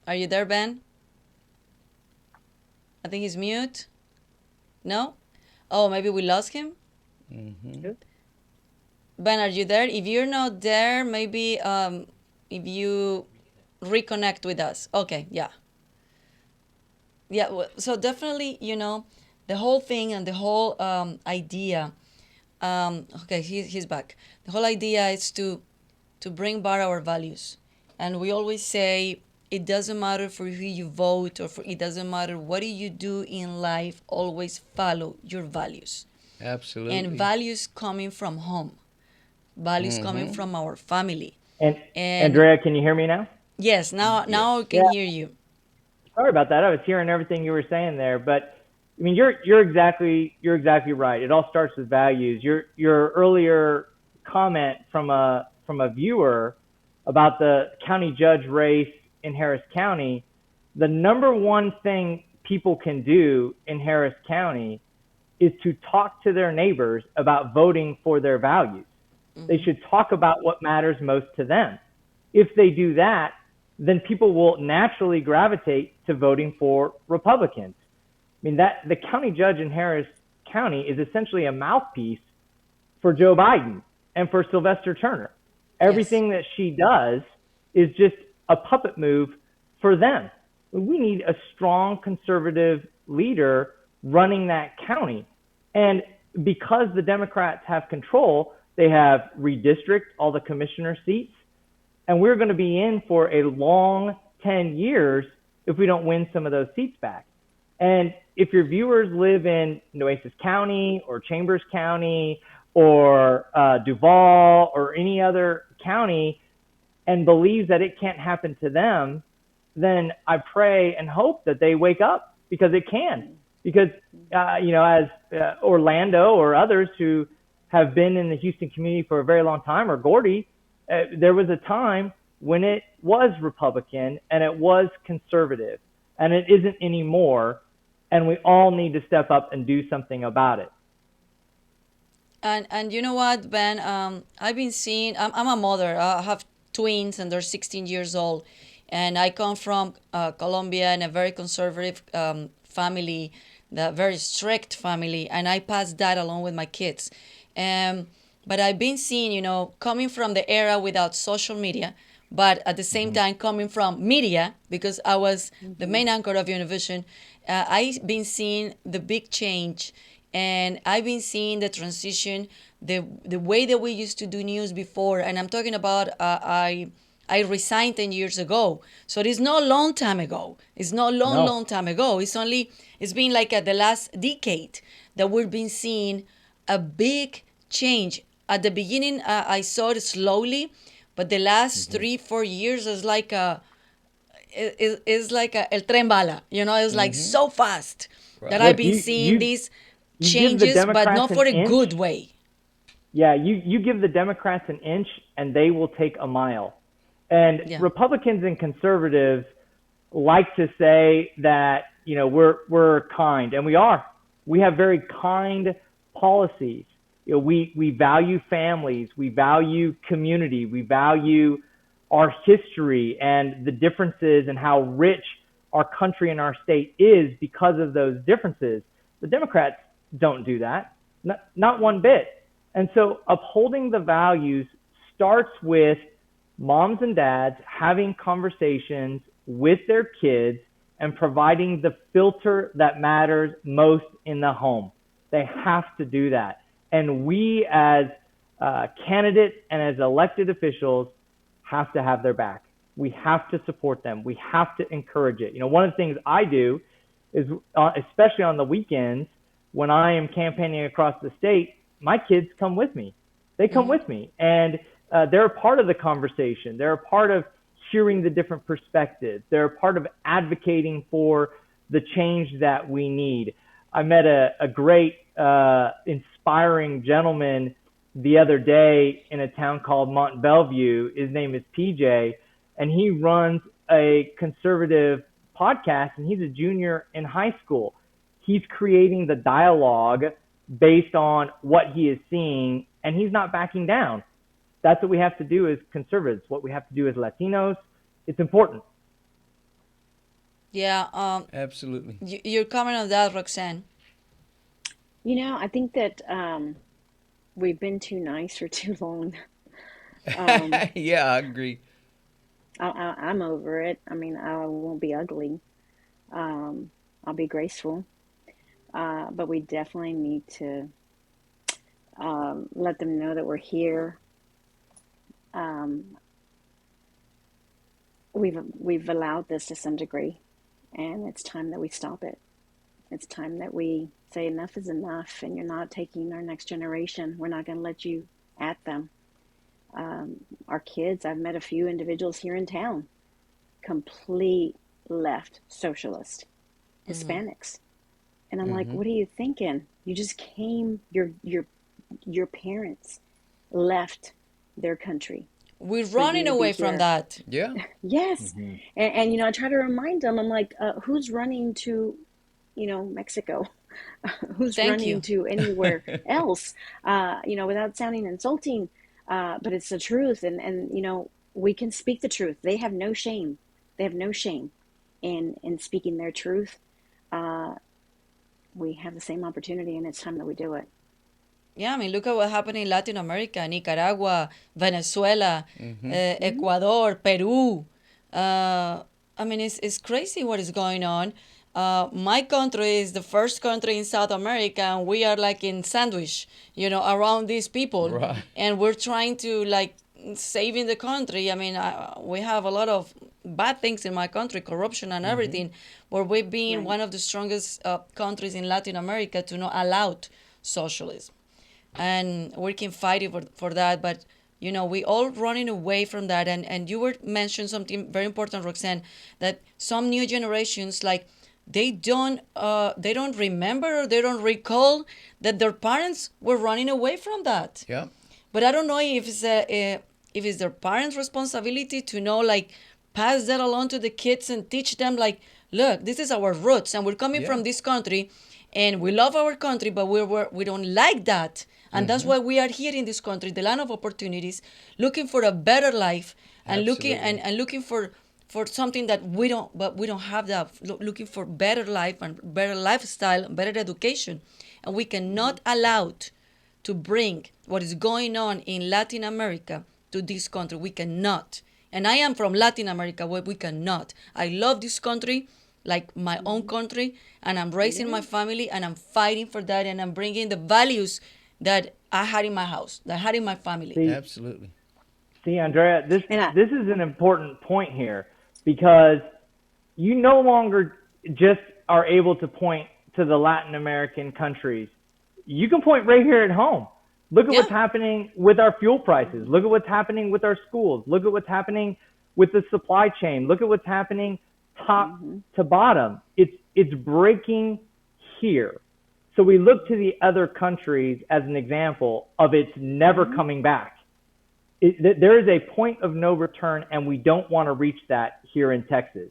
Are you there, Ben? I think he's mute. No? Oh, maybe we lost him? Mm-hmm. Ben, are you there? If you're not there, maybe if you reconnect with us. Okay, yeah. Yeah, so definitely, the whole thing and the whole idea, okay, he's back. The whole idea is to bring back our values. And we always say, it doesn't matter for who you vote it doesn't matter what do you do in life, always follow your values. Absolutely. And values coming from home. Values coming from our family. And Andrea, can you hear me now? Yes, now I can hear you. Sorry about that. I was hearing everything you were saying there, but I mean, you're exactly right. It all starts with values. Your earlier comment from a viewer about the county judge race in Harris County, the number one thing people can do in Harris County is to talk to their neighbors about voting for their values. Mm-hmm. They should talk about what matters most to them. If they do that, then people will naturally gravitate to voting for Republicans. I mean, that the county judge in Harris County is essentially a mouthpiece for Joe Biden and for Sylvester Turner. Everything that she does is just a puppet move for them. We need a strong conservative leader running that county. And because the Democrats have control, they have redistricted all the commissioner seats. And we're going to be in for a long 10 years if we don't win some of those seats back. And if your viewers live in Nueces County or Chambers County or Duval or any other county and believes that it can't happen to them, then I pray and hope that they wake up, because it can. Because, as Orlando or others who have been in the Houston community for a very long time, or Gordy, there was a time when it was Republican and it was conservative, and it isn't anymore. And we all need to step up and do something about it. And you know what, Ben? I've been seeing. I'm a mother. I have twins, and they're 16 years old. And I come from Colombia, and a very conservative family, the very strict family, and I pass that along with my kids. But I've been seeing, coming from the era without social media, but at the same time coming from media, because I was the main anchor of Univision. I've been seeing the big change, and I've been seeing the transition, the way that we used to do news before. And I'm talking about I resigned 10 years ago, so it is not a long time ago. It's not long time ago. It's been like the last decade that we've been seeing a big change. At the beginning, I saw it slowly, but the last 3-4 years is like is like el tren bala. It's like so fast that I've Look, been you seeing you these you give the changes, but Democrats not an for a inch. good way. Yeah, you give the Democrats an inch and they will take a mile. And Yeah. Republicans and conservatives like to say that, we're kind, and we are. We have very kind policies. We value families, we value community, we value our history and the differences and how rich our country and our state is because of those differences. The Democrats don't do that, not one bit. And so upholding the values starts with moms and dads having conversations with their kids and providing the filter that matters most in the home. They have to do that. And we, as candidates and as elected officials, have to have their back. We have to support them. We have to encourage it. One of the things I do is, especially on the weekends, when I am campaigning across the state, my kids come with me. They come with me, and they're a part of the conversation. They're a part of hearing the different perspectives. They're a part of advocating for the change that we need. I met a great, inspiring gentleman the other day in a town called Mont Bellevue. His name is PJ, and he runs a conservative podcast, and he's a junior in high school. He's creating the dialogue based on what he is seeing, and he's not backing down. That's what we have to do as conservatives, what we have to do as Latinos. It's important. Yeah. Absolutely. Your comment on that, Roxanne? I think that we've been too nice for too long. Um, Yeah, I agree. I'm over it. I mean, I won't be ugly. I'll be graceful. But we definitely need to let them know that we're here. Um, we've allowed this to some degree, and it's time that we stop it. It's time that we say enough is enough, and you're not taking our next generation. We're not going to let you at them. Our kids, I've met a few individuals here in town, complete left socialist, Hispanics. And I'm like, what are you thinking? You just came, your parents left their country We're for you running to be away from here. that. Yeah. Yes. And I try to remind them, I'm like, who's running to, Mexico? Who's Thank running you. to anywhere else? Without sounding insulting, but it's the truth. And we can speak the truth. They have no shame. They have no shame in speaking their truth. We have the same opportunity, and it's time that we do it. Yeah, I mean, look at what happened in Latin America, Nicaragua, Venezuela, Ecuador, Peru. I mean, it's crazy what is going on. My country is the first country in South America, and we are like in sandwich, around these people. Right. And we're trying to like saving the country. I mean, we have a lot of bad things in my country, corruption and everything, where we've been Right. one of the strongest countries in Latin America to not allow socialism, and we can fight for that. But we all running away from that. And you were mentioned something very important, Roxanne, that some new generations, like, they don't remember, or they don't recall that their parents were running away from that. Yeah. But I don't know if it's their parents' responsibility to know, like, pass that along to the kids and teach them, like, look, this is our roots, and we're coming from this country, and we love our country, but we don't like that, and that's why we are here in this country, the land of opportunities, looking for a better life, and looking Absolutely. and looking for something that we don't have that, looking for better life and better lifestyle, better education, and we cannot allow to bring what is going on in Latin America to this country. We cannot. And I am from Latin America, where we cannot. I love this country like my own country, and I'm raising my family, and I'm fighting for that, and I'm bringing the values that I had in my house, that I had in my family. Absolutely. See, Andrea, this And this is an important point here, because you no longer just are able to point to the Latin American countries. You can point right here at home. Look at what's happening with our fuel prices. Look at what's happening with our schools. Look at what's happening with the supply chain. Look at what's happening top to bottom. It's breaking here. So we look to the other countries as an example of it's never coming back. There is a point of no return, and we don't want to reach that here in Texas.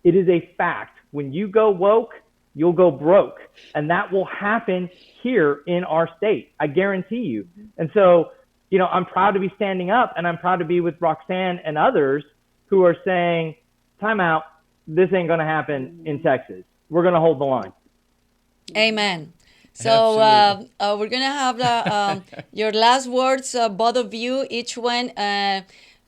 It is a fact. When you go woke, you'll go broke. And that will happen here in our state. I guarantee you. And so, I'm proud to be standing up, and I'm proud to be with Roxanne and others who are saying, time out, this ain't going to happen in Texas. We're going to hold the line. Amen. So we're going to have your last words, both of you, each one.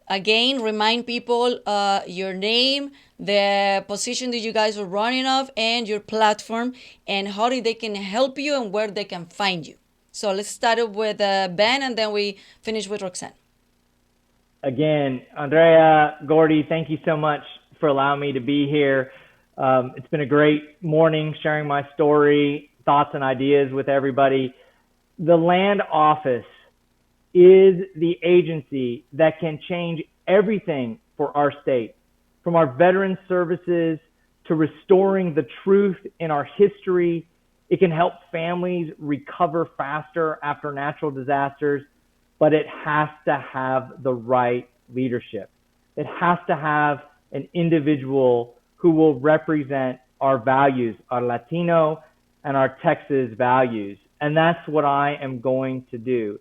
Again, remind people your name, the position that you guys are running of, and your platform, and how they can help you and where they can find you. So let's start up with Ben, and then we finish with Roxanne. Again, Andrea, Gordy, thank you so much for allowing me to be here. It's been a great morning sharing my story, thoughts and ideas with everybody. The land office is the agency that can change everything for our state, from our veteran services to restoring the truth in our history. It can help families recover faster after natural disasters, but it has to have the right leadership. It has to have an individual who will represent our values, our Latino and our Texas values. And that's what I am going to do.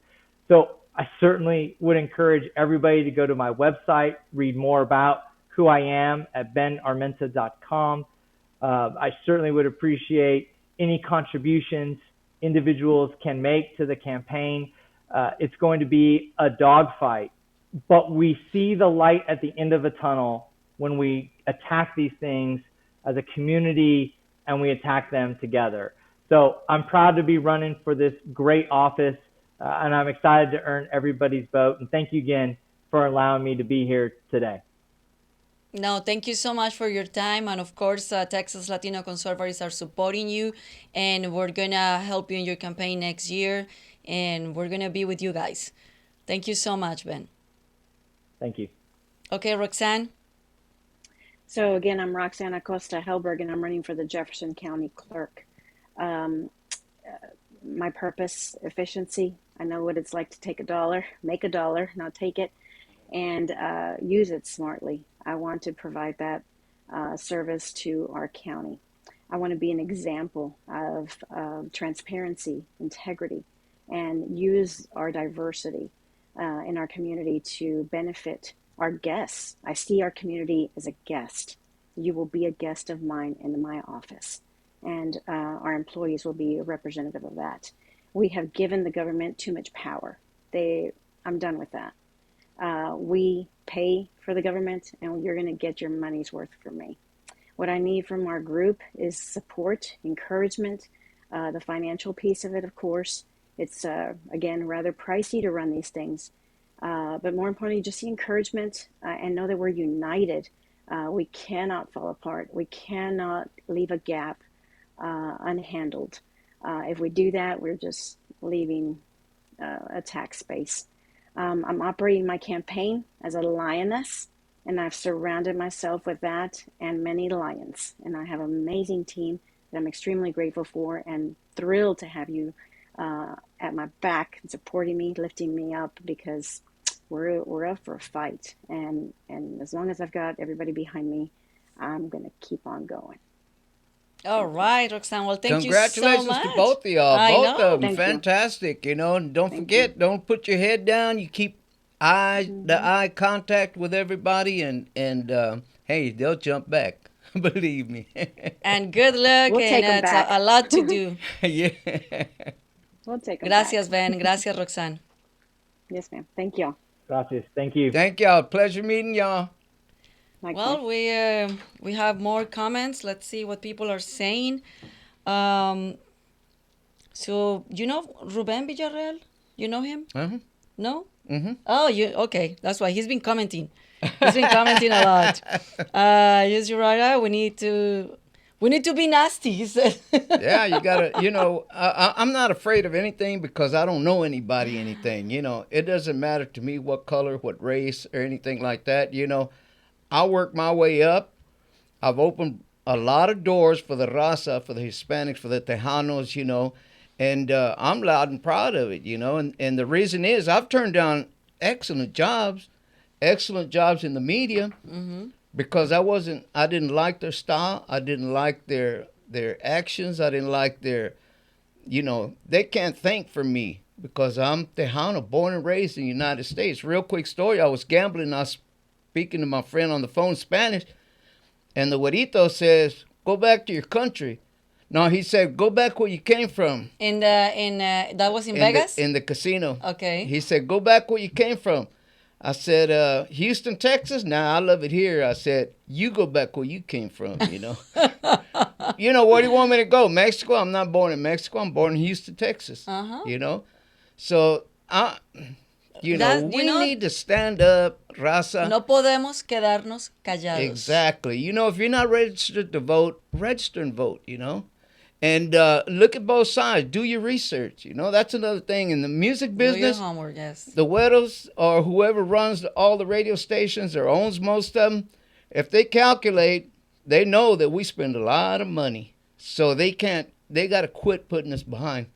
So I certainly would encourage everybody to go to my website, read more about who I am at benarmenta.com. I certainly would appreciate any contributions individuals can make to the campaign. It's going to be a dogfight, but we see the light at the end of a tunnel when we attack these things as a community and we attack them together. So I'm proud to be running for this great office, and I'm excited to earn everybody's vote. And thank you again for allowing me to be here today. No, thank you so much for your time. And of course, Texas Latino Conservatives are supporting you, and we're going to help you in your campaign next year, and we're going to be with you guys. Thank you so much, Ben. Thank you. Okay, Roxanne. So again, I'm Roxanne Acosta-Hellberg, and I'm running for the Jefferson County Clerk. My purpose, efficiency. I know what it's like to take make a dollar, not take it, and use it smartly. I want to provide that service to our county. I want to be an example of transparency, integrity, and use our diversity in our community to benefit our guests. I see our community as a guest. You will be a guest of mine in my office, and our employees will be a representative of that. We have given the government too much power. I'm done with that. We pay for the government, and you're going to get your money's worth from me. What I need from our group is support, encouragement, the financial piece of it, of course. It's, again, rather pricey to run these things. But more importantly, just the encouragement and know that we're united. We cannot fall apart. We cannot leave a gap unhandled. If we do that, we're just leaving a tax space. I'm operating my campaign as a lioness, and I've surrounded myself with that and many lions. And I have an amazing team that I'm extremely grateful for and thrilled to have you at my back and supporting me, lifting me up, because we're up for a fight. And as long as I've got everybody behind me, I'm going to keep on going. All right, Roxanne. Well, thank you so much. Congratulations to both of y'all. Both of them. Thank Fantastic. You know, and don't forget, don't put your head down. You keep the eye contact with everybody, and hey, they'll jump back. Believe me. And good luck. We'll take them it's back. a lot to do. Yeah. We'll take them Gracias, back. Ben. Gracias, Roxanne. Yes, ma'am. Thank you. Gracias. Thank you. Thank y'all. Pleasure meeting y'all. Likewise. Well, we have more comments. Let's see what people are saying. So you know Ruben Villarreal? You know him? Uh-huh. No? Mm-hmm. Oh, okay. That's why he's been commenting. He's been commenting a lot. Yes, you're right. We need to be nasty, he said. Yeah, you gotta. You know, I'm not afraid of anything because I don't know anything. You know, it doesn't matter to me what color, what race, or anything like that. You know, I worked my way up. I've opened a lot of doors for the raza, for the Hispanics, for the Tejanos, and I'm loud and proud of it. And the reason is I've turned down excellent jobs in the media because I didn't like their style. I didn't like their actions. I didn't like they can't think for me because I'm Tejano, born and raised in the United States. Real quick story, I was gambling. I was speaking to my friend on the phone in Spanish, and the güerito says, go back to your country. No, he said, go back where you came from. That was in Vegas? In the casino. Okay. He said, go back where you came from. I said, Houston, Texas? Nah, I love it here. I said, you go back where you came from, Where do you want me to go? Mexico? I'm not born in Mexico. I'm born in Houston, Texas. So, we need to stand up, raza. No podemos quedarnos callados. Exactly. If you're not registered to vote, register and vote, And look at both sides. Do your research. That's another thing. In the music business, do your homework, yes. The güeros or whoever runs all the radio stations or owns most of them, if they calculate, they know that we spend a lot of money. So they got to quit putting us behind.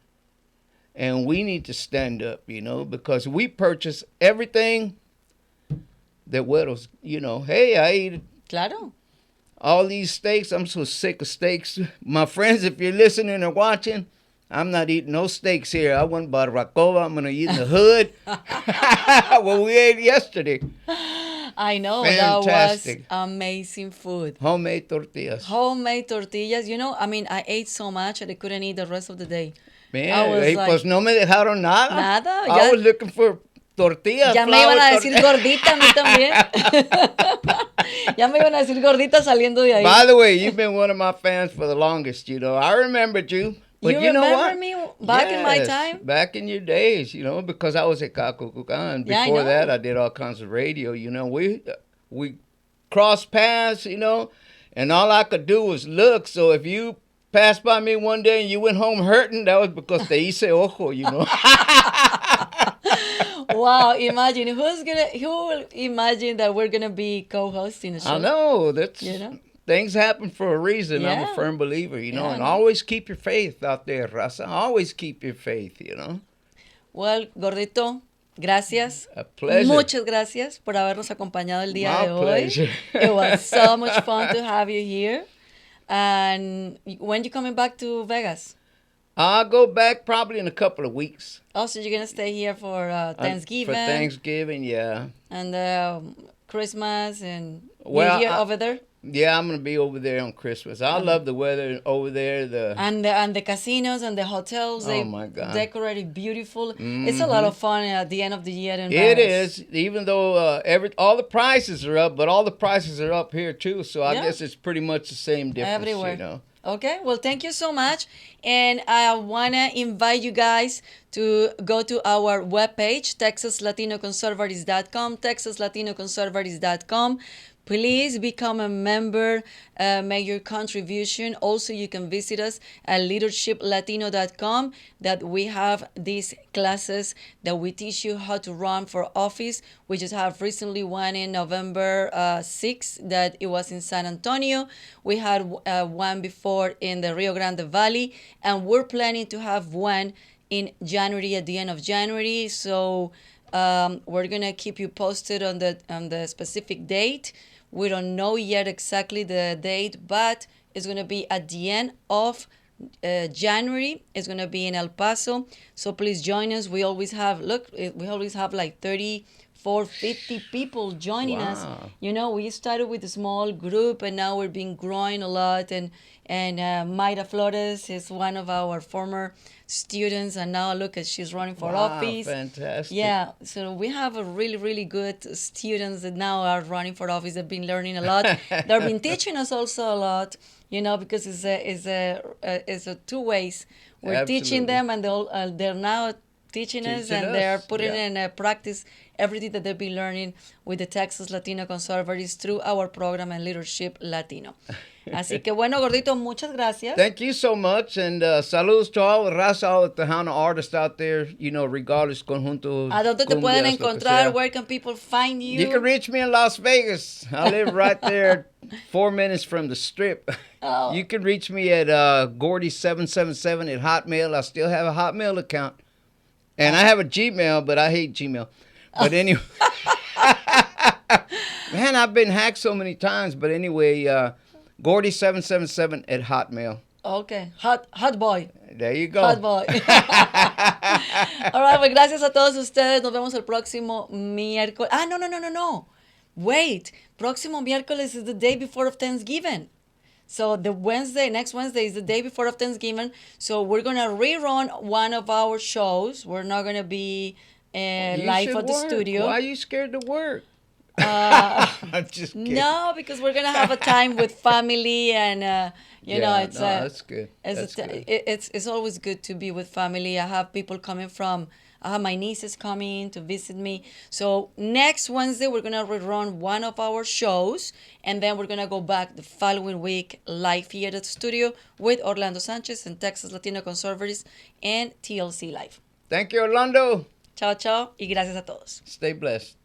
And we need to stand up, because we purchase everything that güeros, Hey, I eat Claro. all these steaks. I'm so sick of steaks. My friends, if you're listening or watching, I'm not eating no steaks here. I went barbacoa. I'm going to eat in the hood. What we ate yesterday. I know. Fantastic. That was amazing food. Homemade tortillas. I ate so much that I couldn't eat the rest of the day. Man, pues no me dejaron nada. Nada. I was looking for tortillas. Ya me iban a decir gordita a mí también. Ya me iban a decir gordita saliendo de ahí. By the way, you've been one of my fans for the longest, I remembered you. But you know remember what? me back in my time? Back in your days, because I was at Cacucucan. Before that, I did all kinds of radio. We crossed paths, and all I could do was look. So if you passed by me one day and you went home hurting, that was because te hice ojo, Wow, imagine who will imagine that we're gonna be co-hosting a show? I know that's things happen for a reason. Yeah. I'm a firm believer, and always keep your faith out there, raza. Always keep your faith, Well, Gordito, gracias. A pleasure. Muchas gracias por habernos acompañado el día My de hoy. pleasure. It was so much fun to have you here. And when you coming back to Vegas? I'll go back probably in a couple of weeks. Oh, so you're going to stay here for Thanksgiving? For Thanksgiving, yeah. And Christmas and New Year over there? Yeah, I'm going to be over there on Christmas. I love the weather over there. And the casinos and the hotels, oh my God, decorated beautiful. It's a lot of fun at the end of the year in It Vegas. is, even though all the prices are up, but all the prices are up here too. So I guess it's pretty much the same difference. Everywhere. Okay, well, thank you so much. And I want to invite you guys to go to our webpage, TexasLatinoConservatives.com, TexasLatinoConservatives.com. Please become a member, make your contribution. Also, you can visit us at leadershiplatino.com, that we have these classes that we teach you how to run for office. We just have recently one in November 6th that it was in San Antonio. We had one before in the Rio Grande Valley, and we're planning to have one in January, at the end of January. So we're going to keep you posted on the specific date. We don't know yet exactly the date, but it's going to be at the end of January. It's going to be in El Paso. So please join us. We always have like 34, 50 people joining us. We started with a small group, and now we're been growing a lot. And Mayra Flores is one of our former students, and now look at she's running for office. Fantastic. Yeah, so we have a really, really good students that now are running for office. They've been learning a lot. They've been teaching us also a lot, because it's a two ways. We're teaching them, and they're now teaching us, and they're putting in practice everything that they've been learning with the Texas Latino Conservatives through our program and Leadership Latino. Así que bueno, Gordito, muchas gracias. Thank you so much, and saludos to all the raza, all the Tejano artists out there, regardless, conjunto. ¿A dónde te cumbias, pueden lo que encontrar? sea. Where can people find you? You can reach me in Las Vegas. I live right there, 4 minutes from the Strip. Oh. You can reach me at Gordy777 at Hotmail. I still have a Hotmail account. And I have a Gmail, but I hate Gmail. But anyway. Man, I've been hacked so many times. But anyway, Gordy777 at Hotmail. Okay. Hot boy. There you go. Hot boy. All right, pues gracias a todos ustedes. Nos vemos el próximo miércoles. No. Wait. Próximo miércoles is the day before of Thanksgiving. So next Wednesday is the day before of Thanksgiving. So we're going to rerun one of our shows. We're not going to be live at the studio. Why are you scared to work? I'm just kidding. No, because we're going to have a time with family and, that's good. It's always good to be with family. I have people coming I have my nieces coming to visit me. So next Wednesday, we're going to rerun one of our shows. And then we're going to go back the following week live here at the studio with Orlando Sanchez and Texas Latino Conservatives and TLC Live. Thank you, Orlando. Chao, chao. Y gracias a todos. Stay blessed.